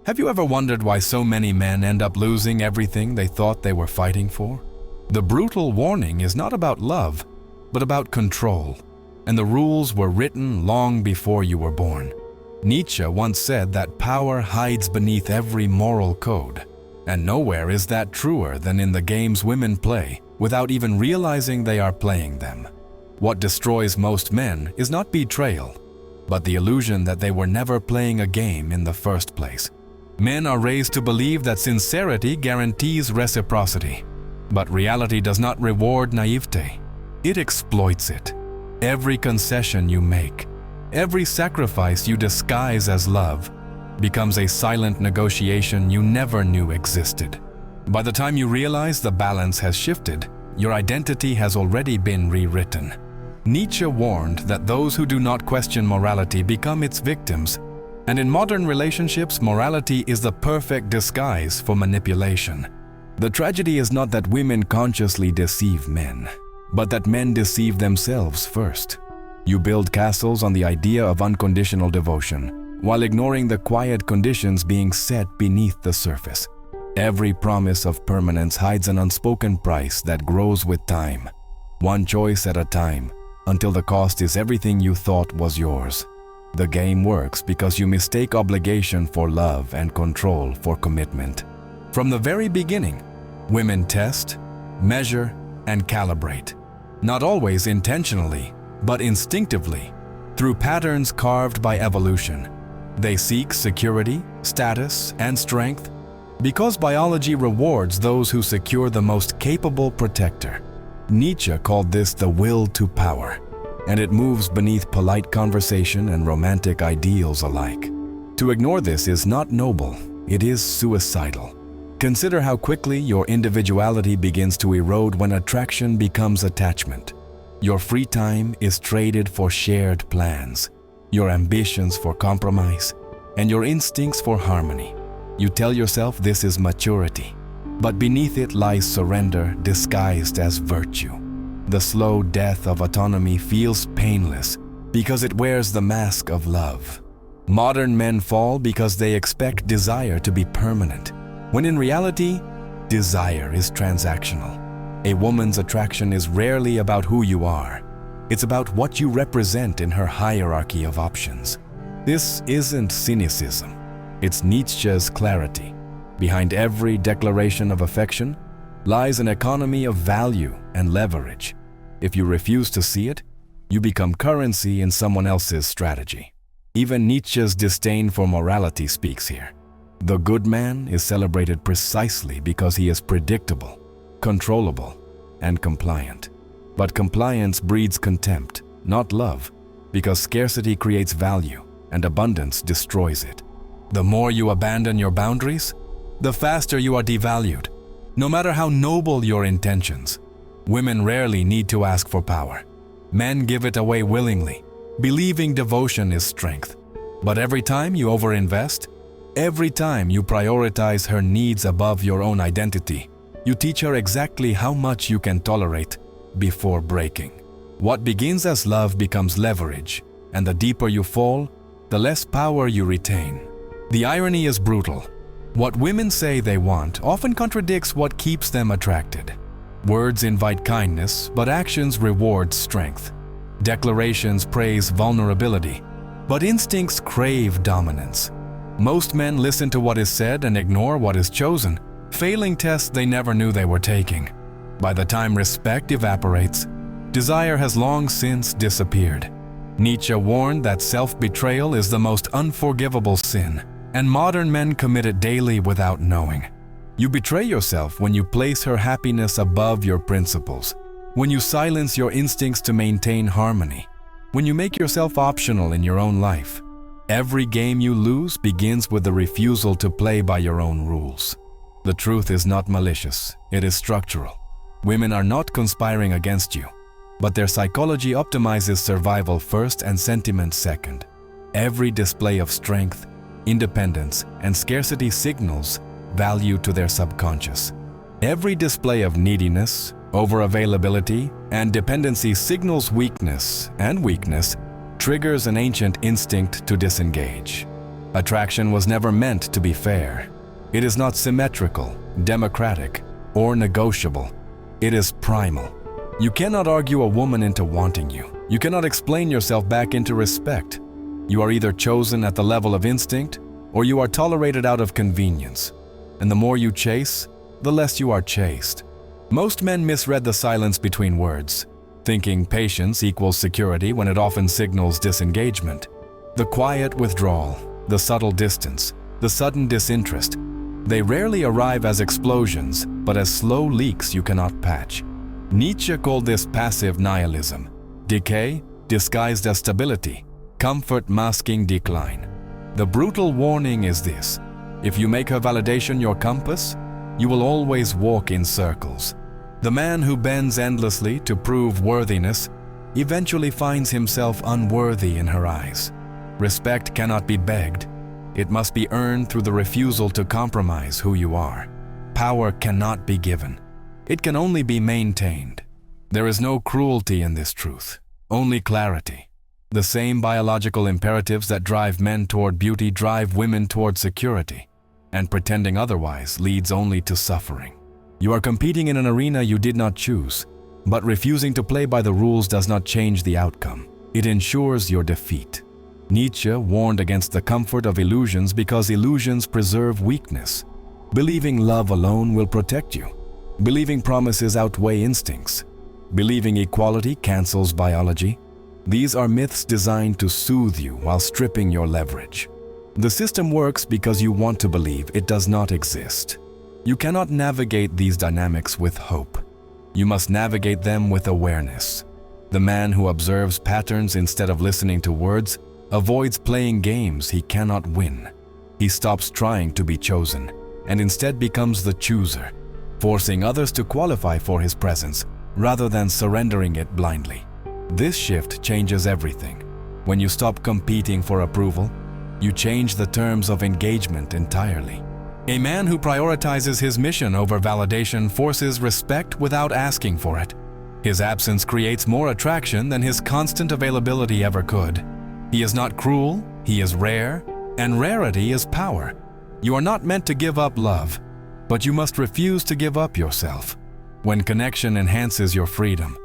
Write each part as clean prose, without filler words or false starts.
Have you ever wondered why so many men end up losing everything they thought they were fighting for? The brutal warning is not about love, but about control, and the rules were written long before you were born. Nietzsche once said that power hides beneath every moral code, and nowhere is that truer than in the games women play without even realizing they are playing them. What destroys most men is not betrayal, but the illusion that they were never playing a game in the first place. Men are raised to believe that sincerity guarantees reciprocity, but reality does not reward naivete. It exploits it. Every concession you make, every sacrifice you disguise as love, becomes a silent negotiation you never knew existed. By the time you realize the balance has shifted, your identity has already been rewritten. Nietzsche warned that those who do not question morality become its victims, and in modern relationships, morality is the perfect disguise for manipulation. The tragedy is not that women consciously deceive men, but that men deceive themselves first. You build castles on the idea of unconditional devotion, while ignoring the quiet conditions being set beneath the surface. Every promise of permanence hides an unspoken price that grows with time, one choice at a time, until the cost is everything you thought was yours. The game works because you mistake obligation for love and control for commitment. From the very beginning, women test, measure, and calibrate. Not always intentionally, but instinctively, through patterns carved by evolution. They seek security, status, and strength because biology rewards those who secure the most capable protector. Nietzsche called this the will to power, and it moves beneath polite conversation and romantic ideals alike. To ignore this is not noble, it is suicidal. Consider how quickly your individuality begins to erode when attraction becomes attachment. Your free time is traded for shared plans, your ambitions for compromise, and your instincts for harmony. You tell yourself this is maturity, but beneath it lies surrender disguised as virtue. The slow death of autonomy feels painless because it wears the mask of love. Modern men fall because they expect desire to be permanent, when in reality, desire is transactional. A woman's attraction is rarely about who you are. It's about what you represent in her hierarchy of options. This isn't cynicism. It's Nietzsche's clarity. Behind every declaration of affection lies an economy of value and leverage. If you refuse to see it, you become currency in someone else's strategy. Even Nietzsche's disdain for morality speaks here. The good man is celebrated precisely because he is predictable, controllable, and compliant. But compliance breeds contempt, not love, because scarcity creates value and abundance destroys it. The more you abandon your boundaries, the faster you are devalued, no matter how noble your intentions. Women rarely need to ask for power. Men give it away willingly, believing devotion is strength. But every time you overinvest, every time you prioritize her needs above your own identity, you teach her exactly how much you can tolerate before breaking. What begins as love becomes leverage, and the deeper you fall, the less power you retain. The irony is brutal. What women say they want often contradicts what keeps them attracted. Words invite kindness, but actions reward strength. Declarations praise vulnerability, but instincts crave dominance. Most men listen to what is said and ignore what is chosen, failing tests they never knew they were taking. By the time respect evaporates, desire has long since disappeared. Nietzsche warned that self-betrayal is the most unforgivable sin, and modern men commit it daily without knowing. You betray yourself when you place her happiness above your principles, when you silence your instincts to maintain harmony, when you make yourself optional in your own life. Every game you lose begins with the refusal to play by your own rules. The truth is not malicious, it is structural. Women are not conspiring against you, but their psychology optimizes survival first and sentiment second. Every display of strength, independence, and scarcity signals value to their subconscious. Every display of neediness, overavailability, and dependency signals weakness, and weakness triggers an ancient instinct to disengage. Attraction was never meant to be fair. It is not symmetrical, democratic, or negotiable. It is primal. You cannot argue a woman into wanting you. You cannot explain yourself back into respect. You are either chosen at the level of instinct, or you are tolerated out of convenience. And the more you chase, the less you are chased. Most men misread the silence between words, thinking patience equals security when it often signals disengagement. The quiet withdrawal, the subtle distance, the sudden disinterest, they rarely arrive as explosions, but as slow leaks you cannot patch. Nietzsche called this passive nihilism, decay disguised as stability, comfort masking decline. The brutal warning is this: if you make her validation your compass, you will always walk in circles. The man who bends endlessly to prove worthiness eventually finds himself unworthy in her eyes. Respect cannot be begged. It must be earned through the refusal to compromise who you are. Power cannot be given. It can only be maintained. There is no cruelty in this truth, only clarity. The same biological imperatives that drive men toward beauty drive women toward security, and pretending otherwise leads only to suffering. You are competing in an arena you did not choose, but refusing to play by the rules does not change the outcome. It ensures your defeat. Nietzsche warned against the comfort of illusions because illusions preserve weakness. Believing love alone will protect you. Believing promises outweigh instincts. Believing equality cancels biology. These are myths designed to soothe you while stripping your leverage. The system works because you want to believe it does not exist. You cannot navigate these dynamics with hope. You must navigate them with awareness. The man who observes patterns instead of listening to words avoids playing games he cannot win. He stops trying to be chosen and instead becomes the chooser, forcing others to qualify for his presence rather than surrendering it blindly. This shift changes everything. When you stop competing for approval, you change the terms of engagement entirely. A man who prioritizes his mission over validation forces respect without asking for it. His absence creates more attraction than his constant availability ever could. He is not cruel, he is rare, and rarity is power. You are not meant to give up love, but you must refuse to give up yourself. When connection enhances your freedom,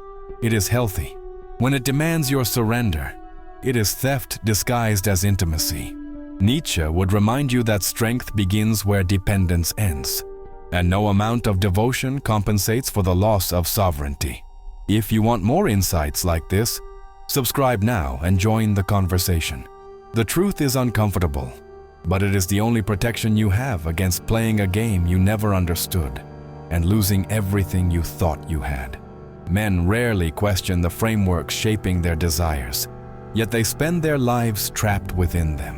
it is healthy. When it demands your surrender, it is theft disguised as intimacy. Nietzsche would remind you that strength begins where dependence ends, and no amount of devotion compensates for the loss of sovereignty. If you want more insights like this, subscribe now and join the conversation. The truth is uncomfortable, but it is the only protection you have against playing a game you never understood and losing everything you thought you had. Men rarely question the framework shaping their desires, yet they spend their lives trapped within them.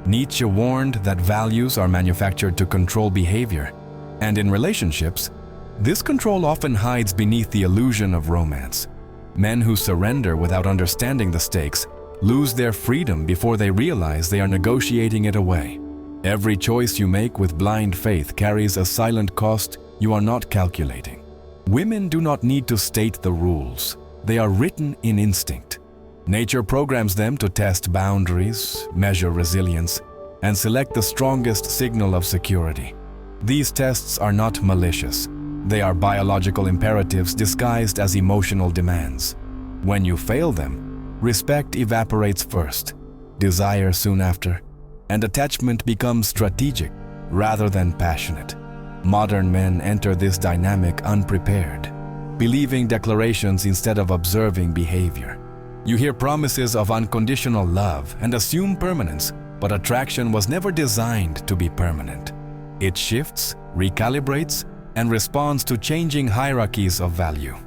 Nietzsche warned that values are manufactured to control behavior, and in relationships, this control often hides beneath the illusion of romance. Men who surrender without understanding the stakes lose their freedom before they realize they are negotiating it away. Every choice you make with blind faith carries a silent cost you are not calculating. Women do not need to state the rules. They are written in instinct. Nature programs them to test boundaries, measure resilience, and select the strongest signal of security. These tests are not malicious. They are biological imperatives disguised as emotional demands. When you fail them, respect evaporates first, desire soon after, and attachment becomes strategic rather than passionate. Modern men enter this dynamic unprepared, believing declarations instead of observing behavior. You hear promises of unconditional love and assume permanence, but attraction was never designed to be permanent. It shifts, recalibrates, and responds to changing hierarchies of value.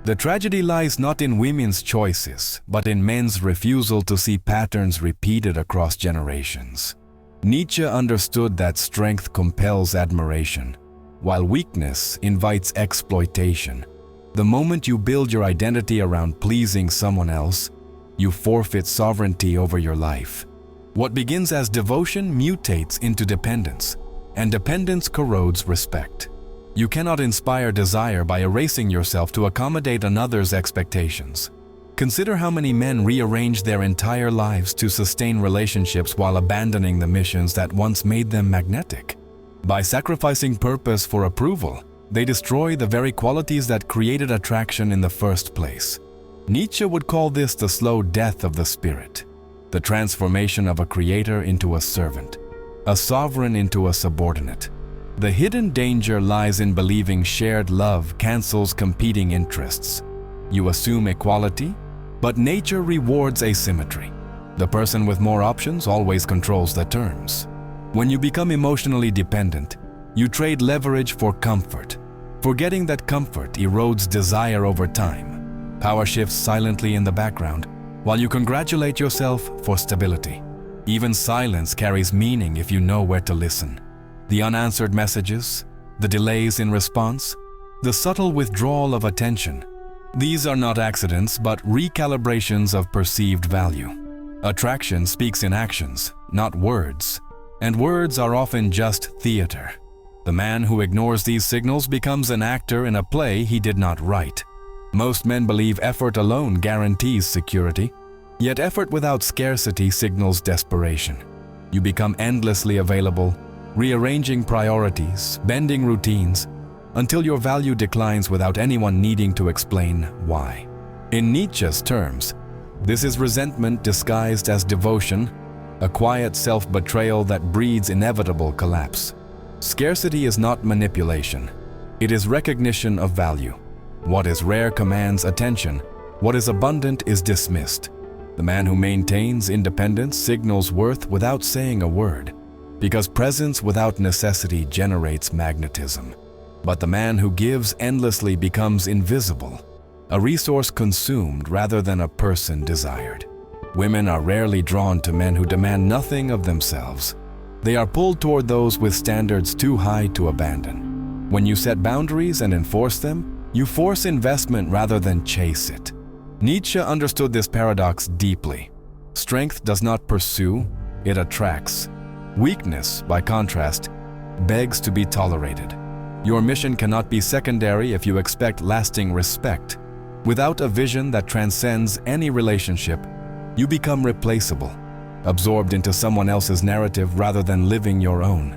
The tragedy lies not in women's choices, but in men's refusal to see patterns repeated across generations. Nietzsche understood that strength compels admiration, while weakness invites exploitation. The moment you build your identity around pleasing someone else, you forfeit sovereignty over your life. What begins as devotion mutates into dependence, and dependence corrodes respect. You cannot inspire desire by erasing yourself to accommodate another's expectations. Consider how many men rearrange their entire lives to sustain relationships while abandoning the missions that once made them magnetic. By sacrificing purpose for approval, they destroy the very qualities that created attraction in the first place. Nietzsche would call this the slow death of the spirit, the transformation of a creator into a servant, a sovereign into a subordinate. The hidden danger lies in believing shared love cancels competing interests. You assume equality, but nature rewards asymmetry. The person with more options always controls the terms. When you become emotionally dependent, you trade leverage for comfort, forgetting that comfort erodes desire over time. Power shifts silently in the background, while you congratulate yourself for stability. Even silence carries meaning if you know where to listen. The unanswered messages, the delays in response, the subtle withdrawal of attention. These are not accidents, but recalibrations of perceived value. Attraction speaks in actions, not words, and words are often just theater. The man who ignores these signals becomes an actor in a play he did not write. Most men believe effort alone guarantees security, yet effort without scarcity signals desperation. You become endlessly available, rearranging priorities, bending routines, until your value declines without anyone needing to explain why. In Nietzsche's terms, this is resentment disguised as devotion, a quiet self-betrayal that breeds inevitable collapse. Scarcity is not manipulation. It is recognition of value. What is rare commands attention. What is abundant is dismissed. The man who maintains independence signals worth without saying a word, because presence without necessity generates magnetism. But the man who gives endlessly becomes invisible, a resource consumed rather than a person desired. Women are rarely drawn to men who demand nothing of themselves. They are pulled toward those with standards too high to abandon. When you set boundaries and enforce them, you force investment rather than chase it. Nietzsche understood this paradox deeply. Strength does not pursue, it attracts. Weakness, by contrast, begs to be tolerated. Your mission cannot be secondary if you expect lasting respect. Without a vision that transcends any relationship, you become replaceable, absorbed into someone else's narrative rather than living your own.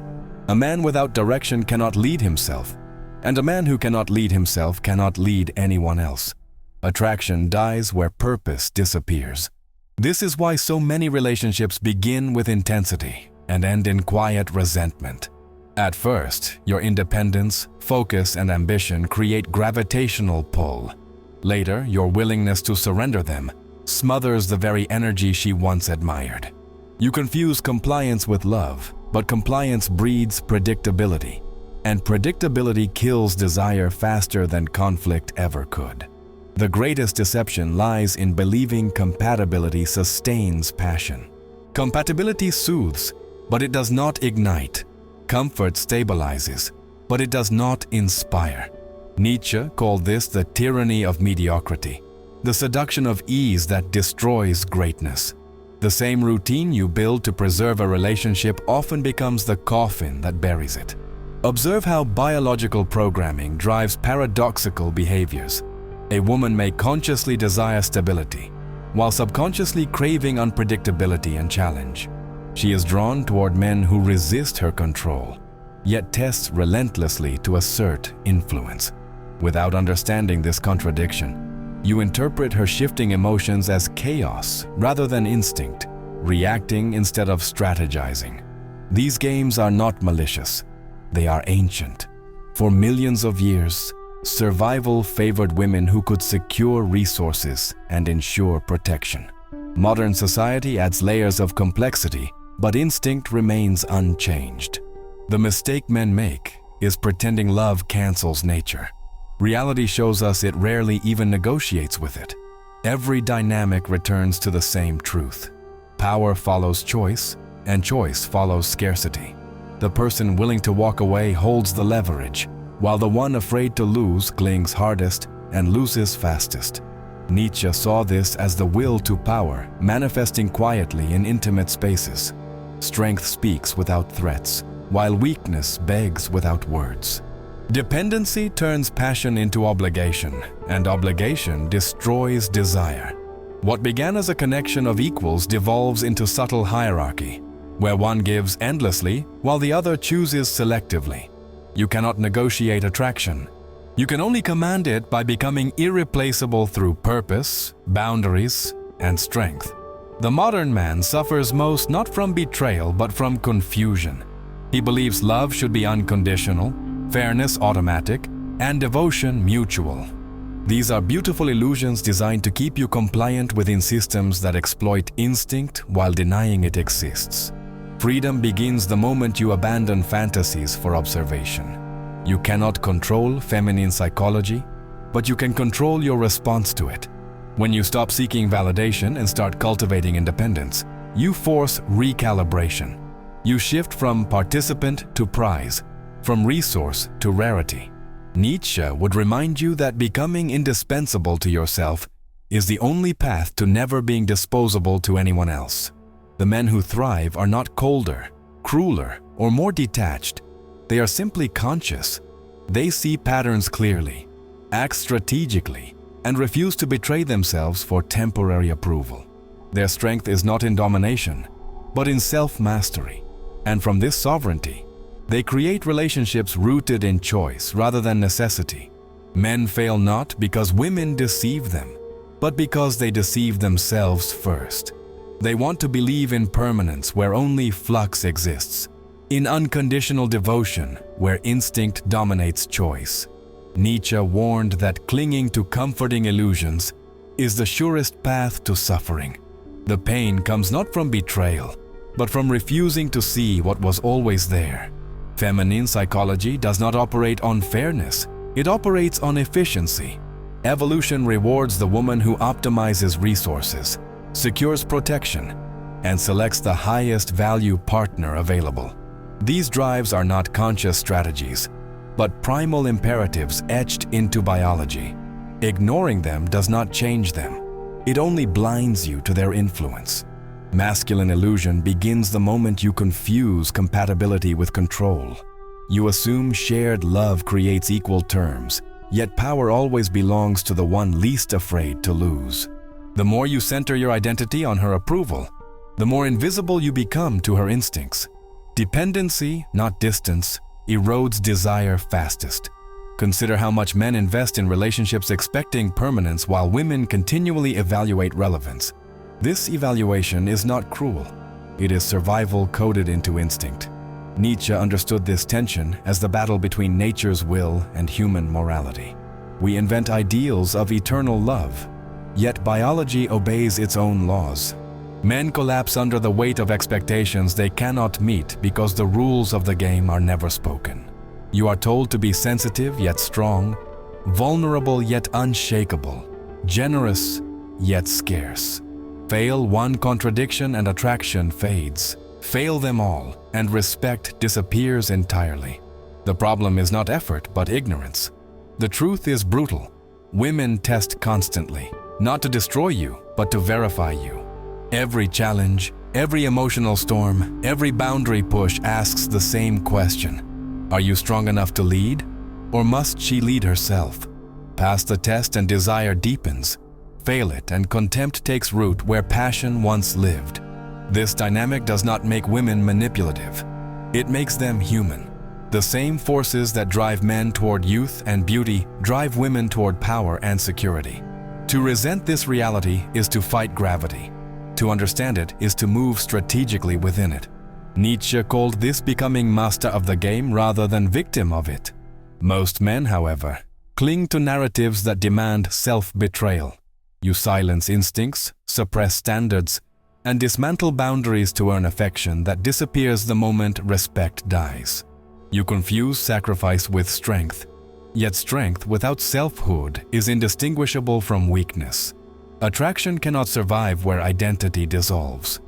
A man without direction cannot lead himself, and a man who cannot lead himself cannot lead anyone else. Attraction dies where purpose disappears. This is why so many relationships begin with intensity and end in quiet resentment. At first, your independence, focus, and ambition create gravitational pull. Later, your willingness to surrender them smothers the very energy she once admired. You confuse compliance with love, but compliance breeds predictability, and predictability kills desire faster than conflict ever could. The greatest deception lies in believing compatibility sustains passion. Compatibility soothes, but it does not ignite. Comfort stabilizes, but it does not inspire. Nietzsche called this the tyranny of mediocrity, the seduction of ease that destroys greatness. The same routine you build to preserve a relationship often becomes the coffin that buries it. Observe how biological programming drives paradoxical behaviors. A woman may consciously desire stability, while subconsciously craving unpredictability and challenge. She is drawn toward men who resist her control, yet tests relentlessly to assert influence. Without understanding this contradiction, you interpret her shifting emotions as chaos rather than instinct, reacting instead of strategizing. These games are not malicious, they are ancient. For millions of years, survival favored women who could secure resources and ensure protection. Modern society adds layers of complexity, but instinct remains unchanged. The mistake men make is pretending love cancels nature. Reality shows us it rarely even negotiates with it. Every dynamic returns to the same truth. Power follows choice, and choice follows scarcity. The person willing to walk away holds the leverage, while the one afraid to lose clings hardest and loses fastest. Nietzsche saw this as the will to power, manifesting quietly in intimate spaces. Strength speaks without threats, while weakness begs without words. Dependency turns passion into obligation, and obligation destroys desire. What began as a connection of equals devolves into subtle hierarchy, where one gives endlessly while the other chooses selectively. You cannot negotiate attraction. You can only command it by becoming irreplaceable through purpose, boundaries, and strength. The modern man suffers most not from betrayal but from confusion. He believes love should be unconditional, fairness automatic, and devotion mutual. These are beautiful illusions designed to keep you compliant within systems that exploit instinct while denying it exists. Freedom begins the moment you abandon fantasies for observation. You cannot control feminine psychology, but you can control your response to it. When you stop seeking validation and start cultivating independence, you force recalibration. You shift from participant to prize, from resource to rarity. Nietzsche would remind you that becoming indispensable to yourself is the only path to never being disposable to anyone else. The men who thrive are not colder, crueler, or more detached. They are simply conscious. They see patterns clearly, act strategically, and refuse to betray themselves for temporary approval. Their strength is not in domination, but in self-mastery. And from this sovereignty, they create relationships rooted in choice rather than necessity. Men fail not because women deceive them, but because they deceive themselves first. They want to believe in permanence where only flux exists, in unconditional devotion where instinct dominates choice. Nietzsche warned that clinging to comforting illusions is the surest path to suffering. The pain comes not from betrayal, but from refusing to see what was always there. Feminine psychology does not operate on fairness, it operates on efficiency. Evolution rewards the woman who optimizes resources, secures protection, and selects the highest value partner available. These drives are not conscious strategies, but primal imperatives etched into biology. Ignoring them does not change them. It only blinds you to their influence. Masculine illusion begins the moment you confuse compatibility with control. You assume shared love creates equal terms, yet power always belongs to the one least afraid to lose. The more you center your identity on her approval, the more invisible you become to her instincts. Dependency, not distance, erodes desire fastest. Consider how much men invest in relationships expecting permanence while women continually evaluate relevance. This evaluation is not cruel. It is survival coded into instinct. Nietzsche understood this tension as the battle between nature's will and human morality. We invent ideals of eternal love, yet biology obeys its own laws. Men collapse under the weight of expectations they cannot meet because the rules of the game are never spoken. You are told to be sensitive yet strong, vulnerable yet unshakable, generous yet scarce. Fail one contradiction and attraction fades. Fail them all, and respect disappears entirely. The problem is not effort but ignorance. The truth is brutal. Women test constantly, not to destroy you, but to verify you. Every challenge, every emotional storm, every boundary push asks the same question. Are you strong enough to lead? Or must she lead herself? Pass the test and desire deepens. Fail it and contempt takes root where passion once lived. This dynamic does not make women manipulative. It makes them human. The same forces that drive men toward youth and beauty drive women toward power and security. To resent this reality is to fight gravity. To understand it is to move strategically within it. Nietzsche called this becoming master of the game rather than victim of it. Most men, however, cling to narratives that demand self-betrayal. You silence instincts, suppress standards, and dismantle boundaries to earn affection that disappears the moment respect dies. You confuse sacrifice with strength, yet strength without selfhood is indistinguishable from weakness. Attraction cannot survive where identity dissolves.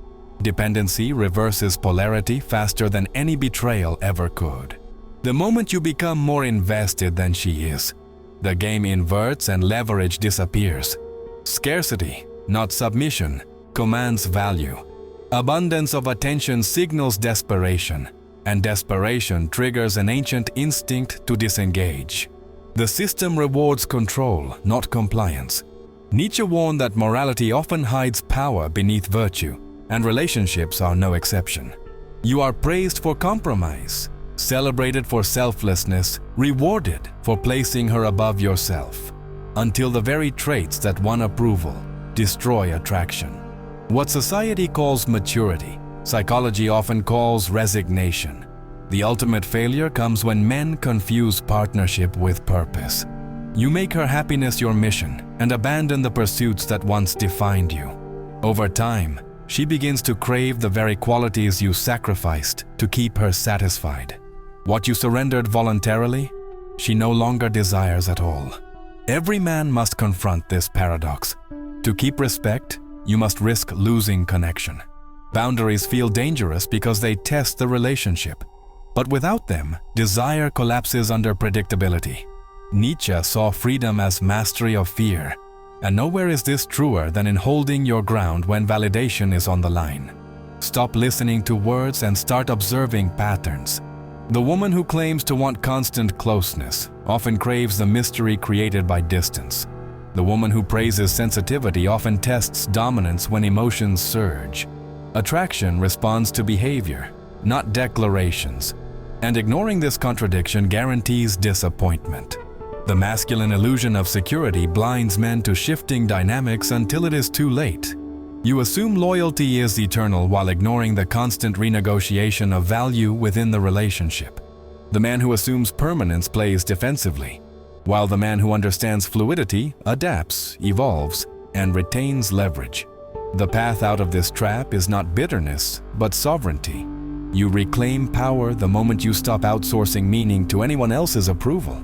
Dependency reverses polarity faster than any betrayal ever could. The moment you become more invested than she is, the game inverts and leverage disappears. Scarcity, not submission, commands value. Abundance of attention signals desperation, and desperation triggers an ancient instinct to disengage. The system rewards control, not compliance. Nietzsche warned that morality often hides power beneath virtue, and relationships are no exception. You are praised for compromise, celebrated for selflessness, rewarded for placing her above yourself, until the very traits that won approval destroy attraction. What society calls maturity, psychology often calls resignation. The ultimate failure comes when men confuse partnership with purpose. You make her happiness your mission and abandon the pursuits that once defined you. Over time, she begins to crave the very qualities you sacrificed to keep her satisfied. What you surrendered voluntarily, she no longer desires at all. Every man must confront this paradox. To keep respect, you must risk losing connection. Boundaries feel dangerous because they test the relationship. But without them, desire collapses under predictability. Nietzsche saw freedom as mastery of fear, and nowhere is this truer than in holding your ground when validation is on the line. Stop listening to words and start observing patterns. The woman who claims to want constant closeness often craves the mystery created by distance. The woman who praises sensitivity often tests dominance when emotions surge. Attraction responds to behavior, not declarations, and ignoring this contradiction guarantees disappointment. The masculine illusion of security blinds men to shifting dynamics until it is too late. You assume loyalty is eternal while ignoring the constant renegotiation of value within the relationship. The man who assumes permanence plays defensively, while the man who understands fluidity adapts, evolves, and retains leverage. The path out of this trap is not bitterness, but sovereignty. You reclaim power the moment you stop outsourcing meaning to anyone else's approval.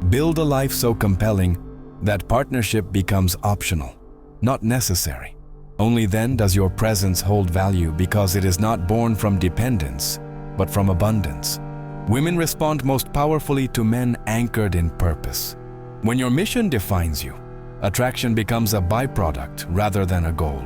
Build a life so compelling that partnership becomes optional, not necessary. Only then does your presence hold value because it is not born from dependence, but from abundance. Women respond most powerfully to men anchored in purpose. When your mission defines you, attraction becomes a byproduct rather than a goal.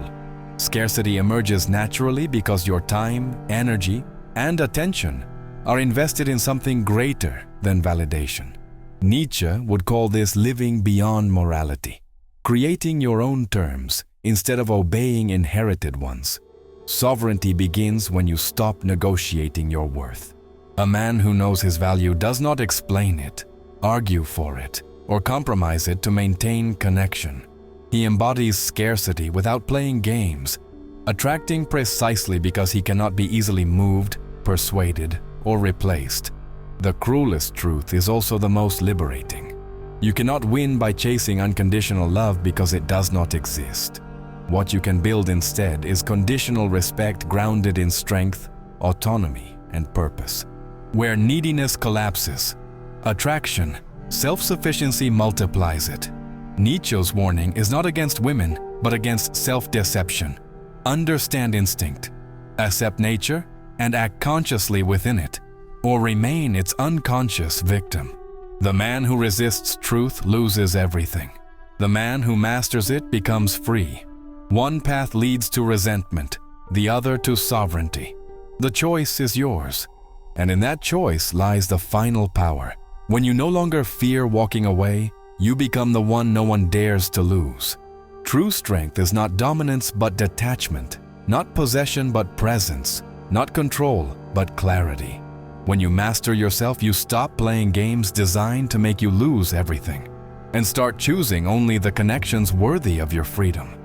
Scarcity emerges naturally because your time, energy, and attention are invested in something greater than validation. Nietzsche would call this living beyond morality, creating your own terms instead of obeying inherited ones. Sovereignty begins when you stop negotiating your worth. A man who knows his value does not explain it, argue for it, or compromise it to maintain connection. He embodies scarcity without playing games, attracting precisely because he cannot be easily moved, persuaded, or replaced. The cruelest truth is also the most liberating. You cannot win by chasing unconditional love because it does not exist. What you can build instead is conditional respect grounded in strength, autonomy, and purpose. Where neediness collapses, attraction, self-sufficiency multiplies it. Nietzsche's warning is not against women, but against self-deception. Understand instinct, accept nature, and act consciously within it, or remain its unconscious victim. The man who resists truth loses everything. The man who masters it becomes free. One path leads to resentment, the other to sovereignty. The choice is yours, and in that choice lies the final power. When you no longer fear walking away, you become the one no one dares to lose. True strength is not dominance but detachment, not possession but presence, not control but clarity. When you master yourself, you stop playing games designed to make you lose everything and start choosing only the connections worthy of your freedom.